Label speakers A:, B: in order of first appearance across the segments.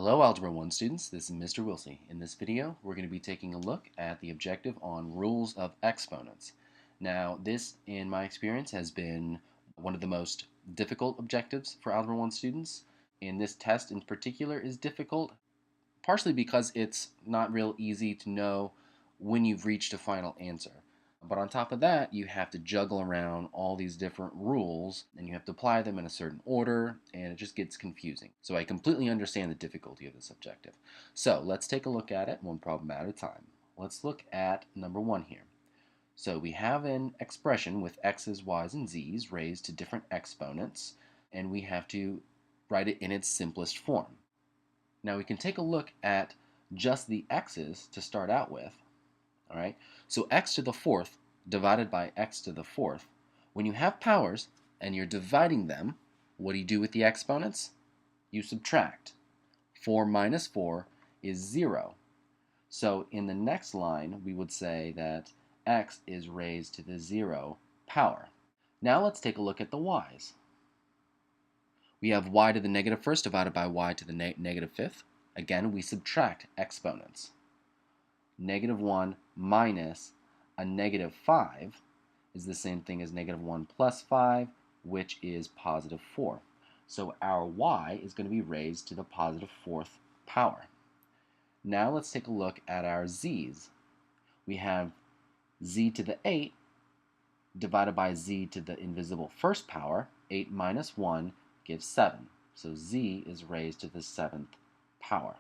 A: Hello Algebra 1 students, this is Mr. Wilsey. In this video, we're going to be taking a look at the objective on rules of exponents. Now, this, in my experience, has been one of the most difficult objectives for Algebra 1 students. And this test in particular is difficult, partially because it's not real easy to know when you've reached a final answer. But on top of that, you have to juggle around all these different rules and you have to apply them in a certain order, and it just gets confusing. So I completely understand the difficulty of this objective. So let's take a look at it one problem at a time. Let's look at number 1 here. So we have an expression with x's, y's, and z's raised to different exponents, and we have to write it in its simplest form. Now we can take a look at just the x's to start out with. All right, so x to the fourth divided by x to the fourth. When you have powers and you're dividing them, what do you do with the exponents? You subtract. 4 minus 4 is 0. So in the next line, we would say that x is raised to the 0 power. Now let's take a look at the y's. We have y to the negative first divided by y to the negative fifth. Again, we subtract exponents. Negative 1 minus a negative 5 is the same thing as negative 1 plus 5, which is positive 4. So our y is going to be raised to the positive fourth power. Now let's take a look at our z's. We have z to the 8 divided by z to the invisible first power. 8 minus 1 gives 7. So z is raised to the 7th power.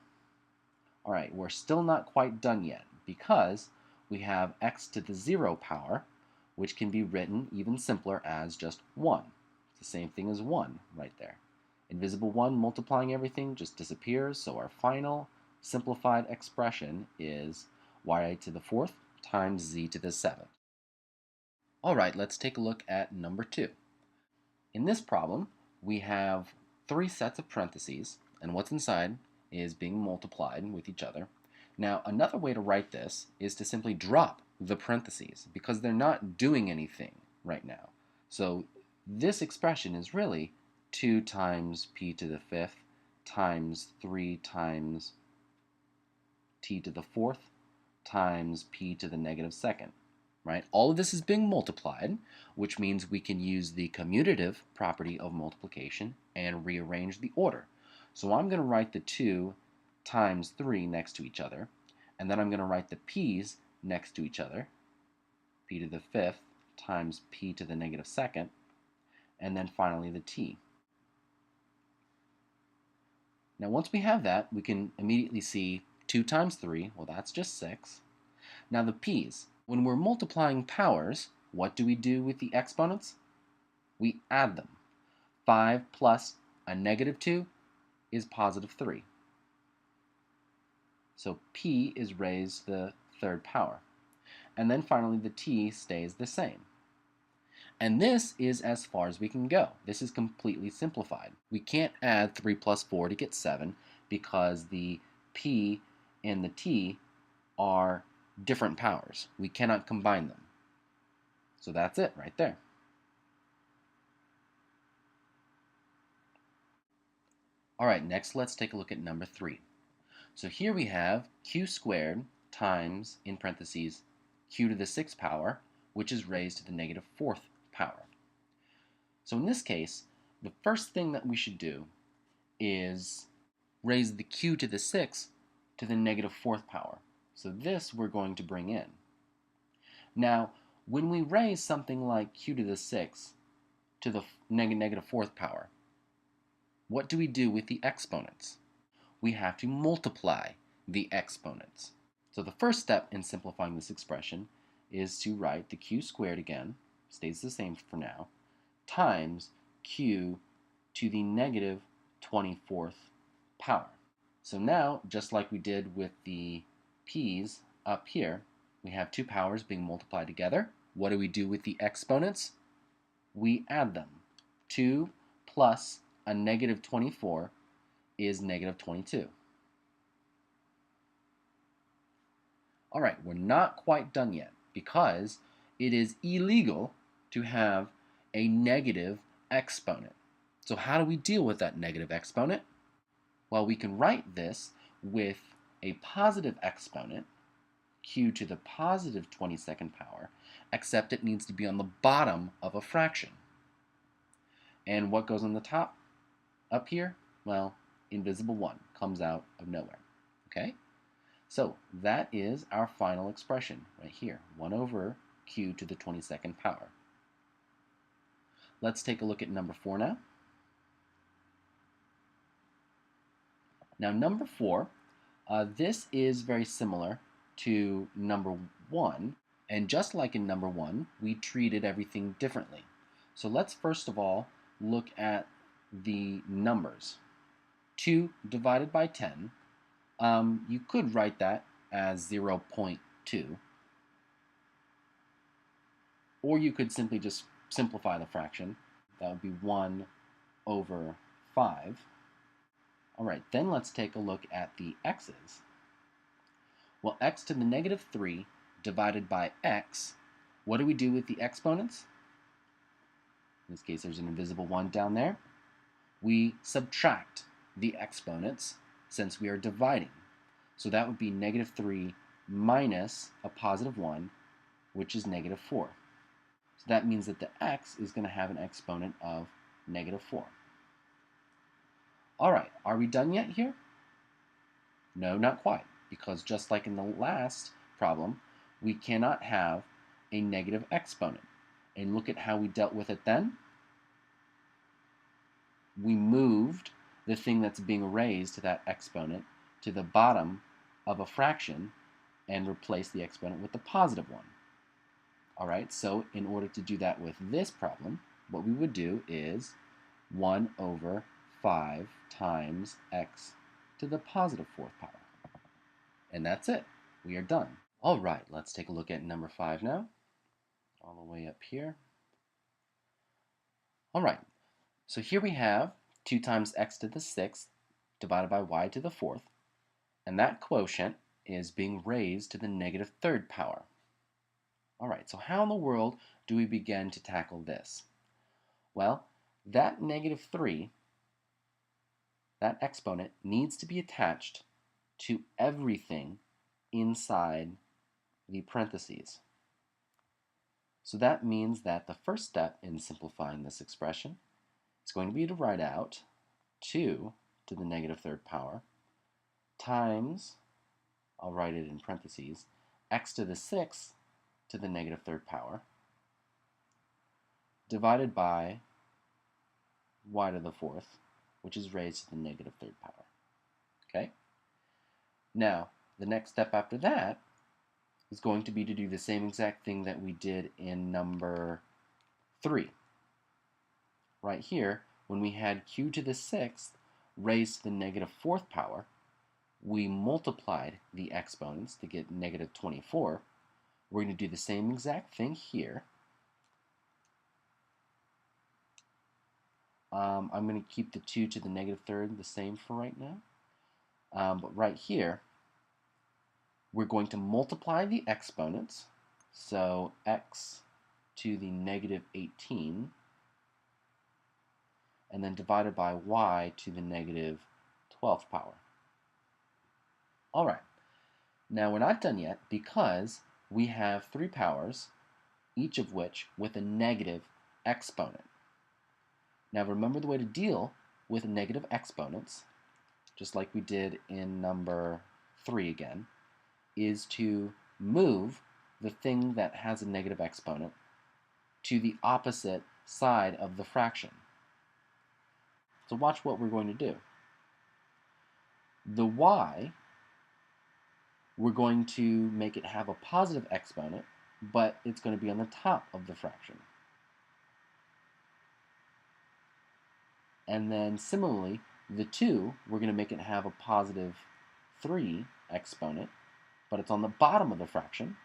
A: All right, we're still not quite done yet because we have x to the 0 power, which can be written even simpler as just 1. It's the same thing as 1 right there. Invisible 1 multiplying everything just disappears, so our final simplified expression is y to the 4th times z to the 7th. All right, let's take a look at number 2. In this problem, we have 3 sets of parentheses, and what's inside is being multiplied with each other. Now, another way to write this is to simply drop the parentheses because they're not doing anything right now. So this expression is really 2 times p to the 5th times 3 times t to the 4th times p to the negative 2nd. Right? All of this is being multiplied, which means we can use the commutative property of multiplication and rearrange the order. So I'm going to write the 2 times 3 next to each other, and then I'm going to write the p's next to each other, p to the 5th times p to the negative 2nd, and then finally the t. Now once we have that, we can immediately see 2 times 3, well that's just 6. Now the p's, when we're multiplying powers, what do we do with the exponents? We add them. 5 plus a negative 2 is positive 3. So p is raised to the 3rd power. And then finally the t stays the same. And this is as far as we can go. This is completely simplified. We can't add 3 plus 4 to get 7 because the p and the t are different powers. We cannot combine them. So that's it right there. All right, next let's take a look at number 3. So here we have q squared times, in parentheses, q to the 6th power, which is raised to the negative 4th power. So in this case, the first thing that we should do is raise the q to the 6th to the negative 4th power. So this we're going to bring in. Now, when we raise something like q to the 6th to the negative 4th power, what do we do with the exponents? We have to multiply the exponents. So the first step in simplifying this expression is to write the q squared again, stays the same for now, times q to the negative 24th power. So now, just like we did with the p's up here, we have 2 powers being multiplied together. What do we do with the exponents? We add them. 2 plus a negative 24 is negative 22. All right, we're not quite done yet because it is illegal to have a negative exponent. So how do we deal with that negative exponent? Well, we can write this with a positive exponent, q to the positive 22nd power, except it needs to be on the bottom of a fraction. And what goes on the top up here? Well, invisible 1 comes out of nowhere. Okay? So that is our final expression right here, 1 over q to the 22nd power. Let's take a look at number 4 now. Now number 4, this is very similar to number 1, and just like in number 1, we treated everything differently. So let's first of all look at the numbers. 2 divided by 10, you could write that as 0.2, or you could simply just simplify the fraction. That would be 1 over 5. All right, then let's take a look at the x's. Well, x to the negative 3 divided by x, what do we do with the exponents? In this case, there's an invisible 1 down there. We subtract the exponents since we are dividing. So that would be negative 3 minus a positive 1, which is negative 4. So that means that the x is going to have an exponent of negative 4. All right, are we done yet here? No, not quite, because just like in the last problem, we cannot have a negative exponent. And look at how we dealt with it then. We moved the thing that's being raised to that exponent to the bottom of a fraction and replaced the exponent with the positive one. All right, so in order to do that with this problem, what we would do is 1 over 5 times x to the positive 4th power. And that's it. We are done. All right, let's take a look at number 5 now, all the way up here. All right, so here we have 2 times x to the 6th divided by y to the 4th, and that quotient is being raised to the negative 3rd power. All right, so how in the world do we begin to tackle this? Well, that negative 3, that exponent, needs to be attached to everything inside the parentheses. So that means that the first step in simplifying this expression is going to be to write out 2 to the negative 3rd power times, I'll write it in parentheses, x to the 6th to the negative 3rd power divided by y to the 4th, which is raised to the negative 3rd power. Okay? Now, the next step after that is going to be to do the same exact thing that we did in number 3. Right here, when we had q to the 6th raised to the negative 4th power, we multiplied the exponents to get negative 24. We're going to do the same exact thing here. I'm going to keep the 2 to the negative 3rd the same for right now. But right here, we're going to multiply the exponents. So x to the negative 18, and then divided by y to the negative 12th power. All right, now we're not done yet because we have 3 powers, each of which with a negative exponent. Now remember the way to deal with negative exponents, just like we did in number 3 again, is to move the thing that has a negative exponent to the opposite side of the fraction. So watch what we're going to do. The y, we're going to make it have a positive exponent, but it's going to be on the top of the fraction. And then similarly, the 2, we're going to make it have a positive 3 exponent, but it's on the bottom of the fraction.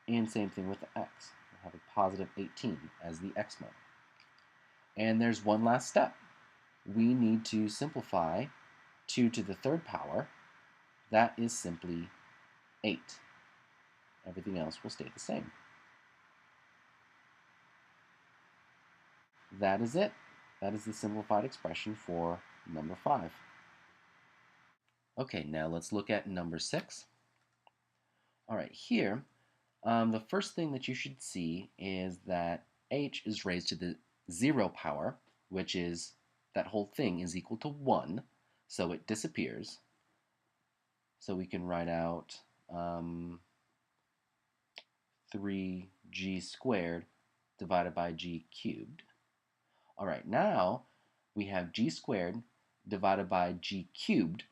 A: And same thing with the x. We'll have a positive 18 as the exponent. And there's one last step. We need to simplify 2 to the 3rd power. That is simply 8. Everything else will stay the same. That is it. That is the simplified expression for number 5. Okay, now let's look at number 6. All right, here, the first thing that you should see is that h is raised to the 0 power, which is that whole thing is equal to 1, so it disappears. So we can write out 3g squared divided by g cubed. All right, now we have g squared divided by g cubed.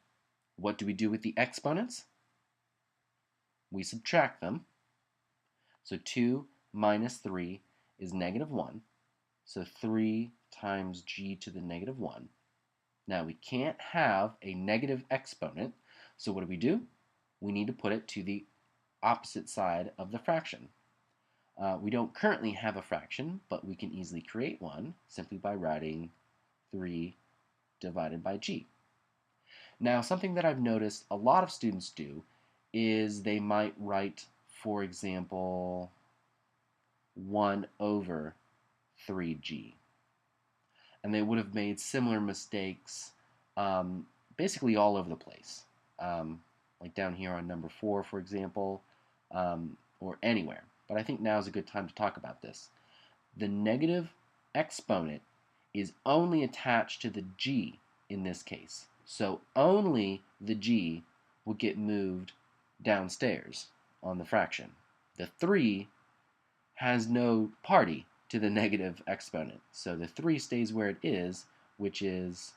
A: What do we do with the exponents? We subtract them. So 2 minus 3 is negative 1. So 3 times g to the negative 1. Now we can't have a negative exponent, so what do? We need to put it to the opposite side of the fraction. We don't currently have a fraction, but we can easily create one simply by writing 3 divided by g. Now, something that I've noticed a lot of students do is they might write, for example, 1 over 3g. And they would have made similar mistakes basically all over the place. Like down here on number 4, for example, or anywhere. But I think now is a good time to talk about this. The negative exponent is only attached to the g in this case. So only the g will get moved downstairs on the fraction. The 3 has no party to the negative exponent. So the 3 stays where it is, which is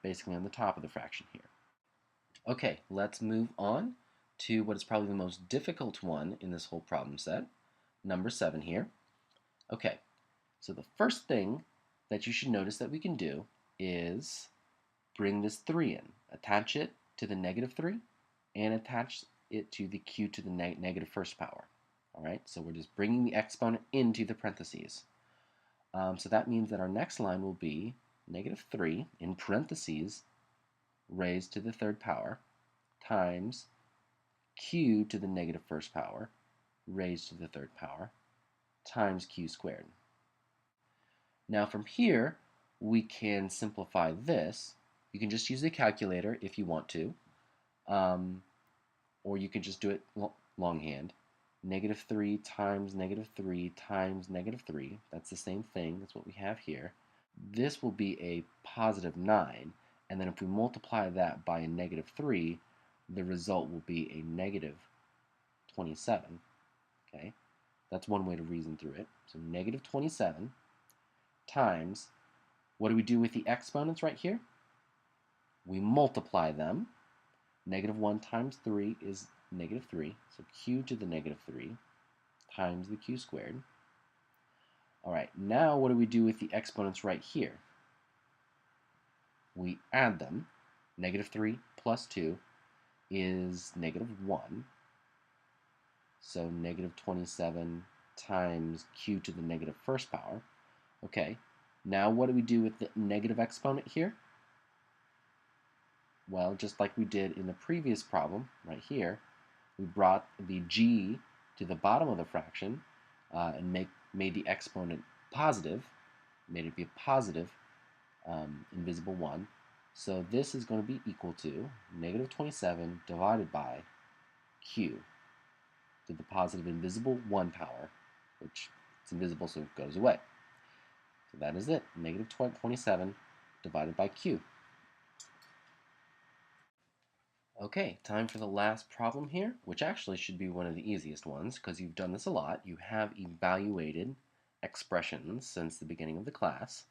A: basically on the top of the fraction here. Okay, let's move on to what is probably the most difficult one in this whole problem set, number 7 here. Okay, so the first thing that you should notice that we can do is bring this 3 in. Attach it to the negative 3 and attach it to the q to the negative first power. All right, so we're just bringing the exponent into the parentheses. So that means that our next line will be negative 3 in parentheses raised to the third power times q to the negative first power raised to the third power times q squared. Now from here, we can simplify this. You can just use the calculator if you want to, or you can just do it longhand. Negative 3 times negative 3 times negative 3. That's the same thing. That's what we have here. This will be a positive 9. And then if we multiply that by a negative 3, the result will be a negative 27. Okay, that's one way to reason through it. So negative 27 times, what do we do with the exponents right here? We multiply them. Negative 1 times 3 is negative 3. So q to the negative 3 times the q squared. All right, now what do we do with the exponents right here? We add them. Negative 3 plus 2 is negative 1. So negative 27 times q to the negative first power. Okay, now what do we do with the negative exponent here? Well, just like we did in the previous problem right here, we brought the g to the bottom of the fraction and made the exponent positive, made it be a positive invisible 1. So this is going to be equal to negative 27 divided by q to the positive invisible 1 power, which it's invisible so it goes away. So that is it, negative 27 divided by q. Okay, time for the last problem here, which actually should be one of the easiest ones because you've done this a lot. You have evaluated expressions since the beginning of the class.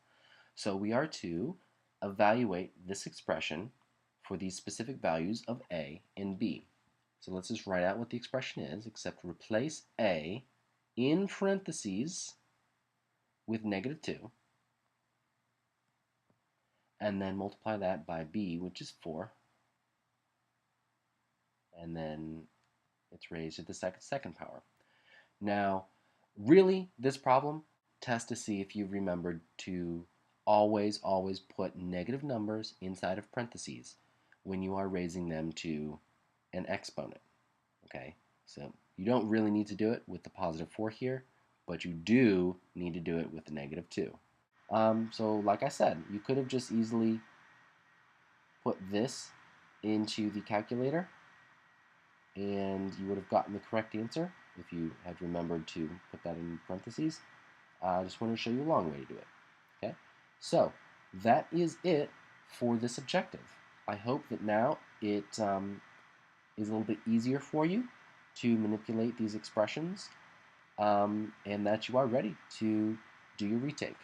A: So we are to evaluate this expression for these specific values of a and b. So let's just write out what the expression is, except replace a in parentheses with negative 2, and then multiply that by b, which is 4, and then it's raised to the second power. Now, really, this problem tests to see if you've remembered to always put negative numbers inside of parentheses when you are raising them to an exponent. Okay, so you don't really need to do it with the positive 4 here, but you do need to do it with the negative 2. So like I said, you could have just easily put this into the calculator, and you would have gotten the correct answer if you had remembered to put that in parentheses. I just wanted to show you a long way to do it. Okay, so that is it for this objective. I hope that now it is a little bit easier for you to manipulate these expressions, and that you are ready to do your retake.